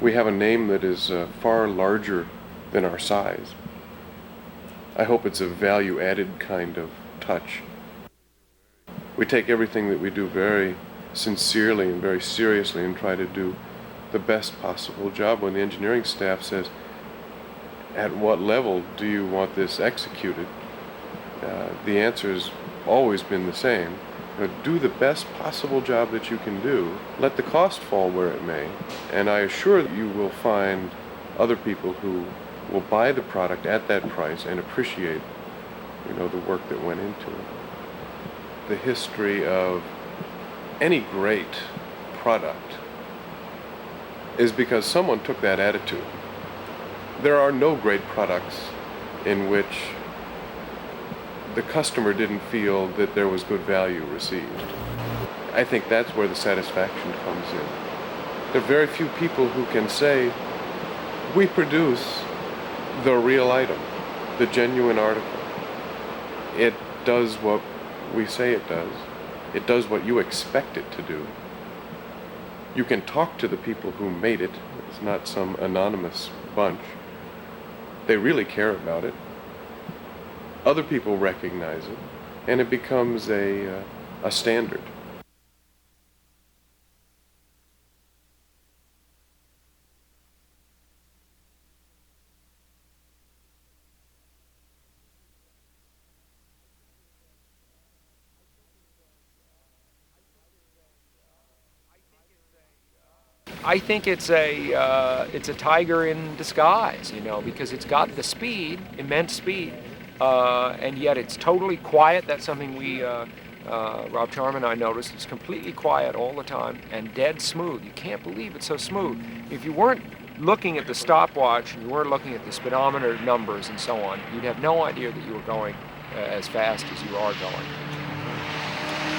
We have a name that is far larger than our size. I hope it's a value-added kind of touch. We take everything that we do very sincerely and very seriously and try to do the best possible job. When the engineering staff says, at what level do you want this executed? The answer has always been the same. Do the best possible job that you can do. Let the cost fall where it may, and I assure you will find other people who will buy the product at that price and appreciate, the work that went into it. The history of any great product is because someone took that attitude. There are no great products in which the customer didn't feel that there was good value received. I think that's where the satisfaction comes in. There are very few people who can say, we produce the real item, the genuine article. It does what we say it does. It does what you expect it to do. You can talk to the people who made it. It's not some anonymous bunch. They really care about it. Other people recognize it, and it becomes a standard. I think it's a tiger in disguise, because it's got the speed, immense speed, and yet it's totally quiet. That's something Rob Charman and I noticed. It's completely quiet all the time and dead smooth. You can't believe it's so smooth. If you weren't looking at the stopwatch and you weren't looking at the speedometer numbers and so on, you'd have no idea that you were going as fast as you are going.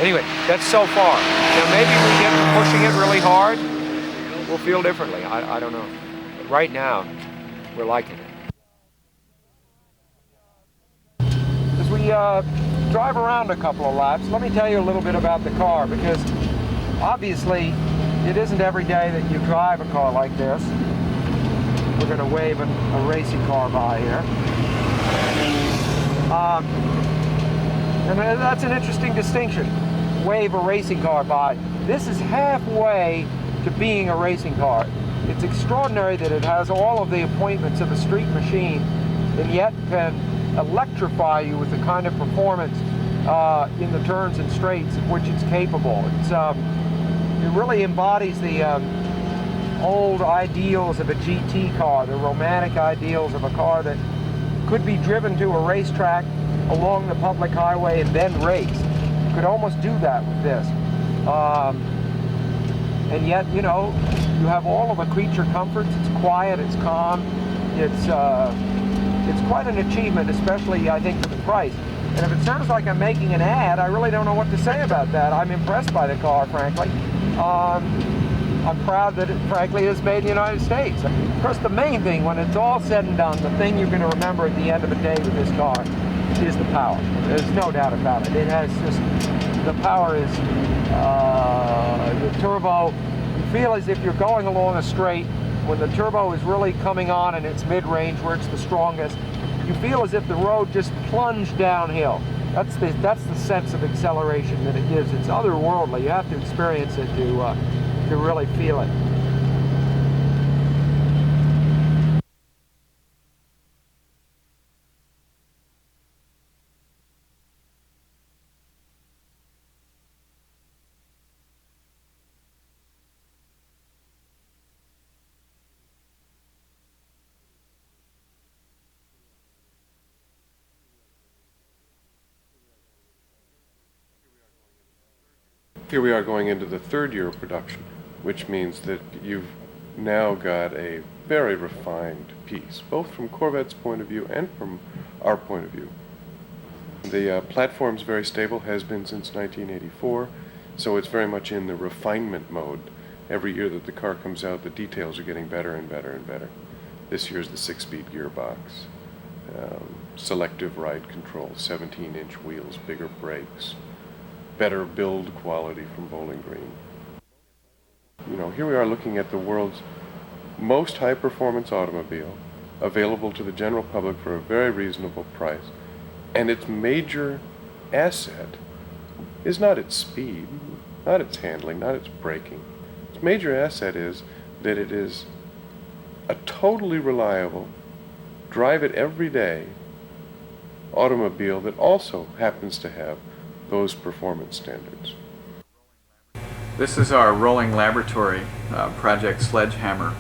Anyway, that's so far. Now maybe we get to pushing it really hard, we'll feel differently. I don't know. But right now, we're liking it. As we drive around a couple of laps, let me tell you a little bit about the car, because obviously it isn't every day that you drive a car like this. We're going to wave a racing car by here. And that's an interesting distinction. Wave a racing car by. This is halfway to being a racing car. It's extraordinary that it has all of the appointments of a street machine and yet can electrify you with the kind of performance in the turns and straights of which it's capable. It really embodies the old ideals of a GT car, the romantic ideals of a car that could be driven to a racetrack along the public highway and then race. You could almost do that with this. And yet, you have all of the creature comforts. It's quiet, it's calm. It's quite an achievement, especially, I think, for the price. And if it sounds like I'm making an ad, I really don't know what to say about that. I'm impressed by the car, frankly. I'm proud that it, frankly, is made in the United States. Of course, the main thing, when it's all said and done, the thing you're going to remember at the end of the day with this car is the power. There's no doubt about it. It has just, the power is, the turbo, you feel as if you're going along a straight. When the turbo is really coming on in its mid-range where it's the strongest, you feel as if the road just plunged downhill. That's the sense of acceleration that it gives. It's otherworldly. You have to experience it to really feel it. Here we are going into the third year of production, which means that you've now got a very refined piece, both from Corvette's point of view and from our point of view. The platform's very stable, has been since 1984, so it's very much in the refinement mode. Every year that the car comes out, the details are getting better and better and better. This year's the 6-speed gearbox, selective ride control, 17-inch wheels, bigger brakes, better build quality from Bowling Green. Here we are looking at the world's most high-performance automobile available to the general public for a very reasonable price. And its major asset is not its speed, not its handling, not its braking. Its major asset is that it is a totally reliable, drive it every day automobile that also happens to have those performance standards. This is our rolling laboratory project Sledgehammer.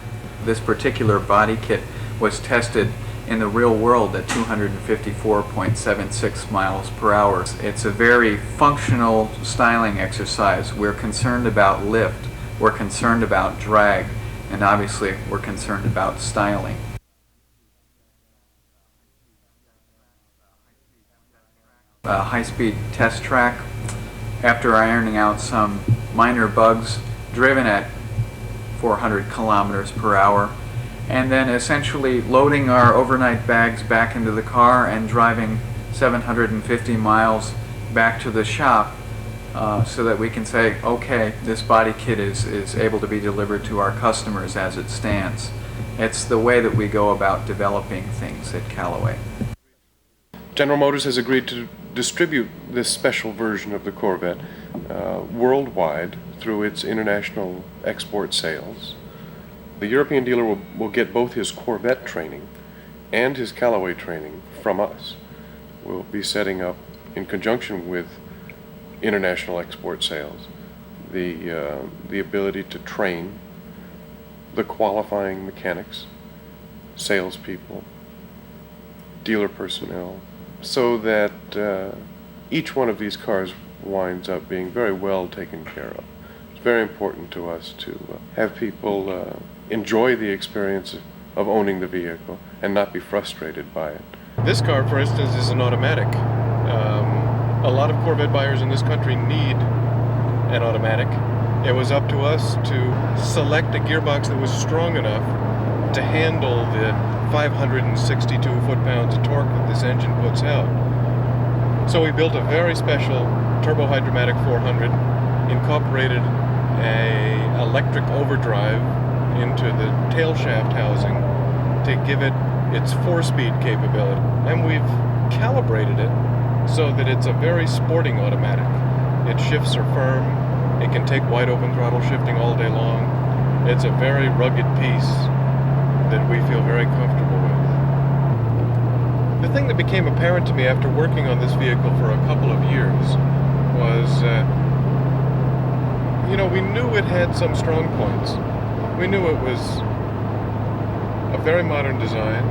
This particular body kit was tested in the real world at 254.76 miles per hour. It's a very functional styling exercise. We're concerned about lift, we're concerned about drag, and obviously we're concerned about styling. A high-speed test track, after ironing out some minor bugs, driven at 400 kilometers per hour, and then essentially loading our overnight bags back into the car and driving 750 miles back to the shop so that we can say, okay, this body kit is able to be delivered to our customers as it stands. It's the way that we go about developing things at Callaway. General Motors has agreed to distribute this special version of the Corvette worldwide through its international export sales. The European dealer will get both his Corvette training and his Callaway training from us. We'll be setting up, in conjunction with international export sales, the ability to train the qualifying mechanics, salespeople, dealer personnel, so that each one of these cars winds up being very well taken care of. It's very important to us to have people enjoy the experience of owning the vehicle and not be frustrated by it. This car, for instance, is an automatic. A lot of Corvette buyers in this country need an automatic. It was up to us to select a gearbox that was strong enough to handle the 562 foot-pounds of torque that this engine puts out. So we built a very special turbo-hydromatic 400, incorporated a electric overdrive into the tail shaft housing to give it its 4-speed capability. And we've calibrated it so that it's a very sporting automatic. Its shifts are firm, it can take wide open throttle shifting all day long. It's a very rugged piece that we feel very comfortable with. The thing that became apparent to me after working on this vehicle for a couple of years was, we knew it had some strong points. We knew it was a very modern design,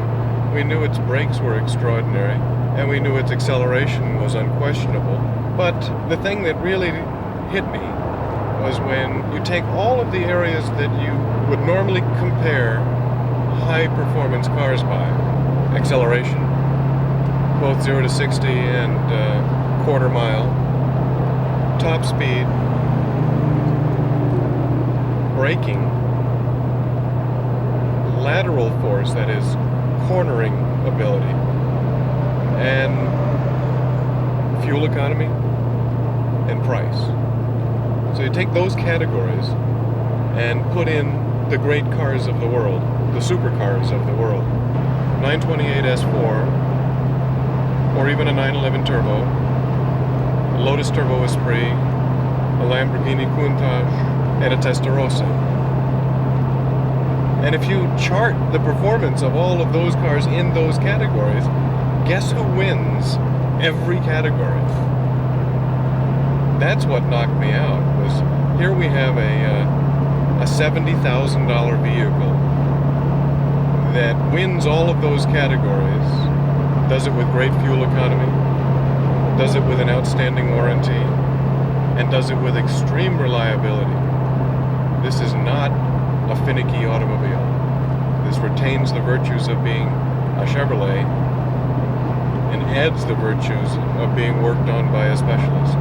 we knew its brakes were extraordinary, and we knew its acceleration was unquestionable. But the thing that really hit me was when you take all of the areas that you would normally compare high-performance cars by, acceleration, both 0 to 60 and quarter mile, top speed, braking, lateral force, that is cornering ability, and fuel economy and price. So you take those categories and put in the great cars of the world, the supercars of the world, 928 S4, or even a 911 Turbo, a Lotus Turbo Esprit, a Lamborghini Countach, and a Testarossa. And if you chart the performance of all of those cars in those categories, guess who wins every category? That's what knocked me out, was here we have a $70,000 vehicle that wins all of those categories, does it with great fuel economy, does it with an outstanding warranty, and does it with extreme reliability. This is not a finicky automobile. This retains the virtues of being a Chevrolet and adds the virtues of being worked on by a specialist.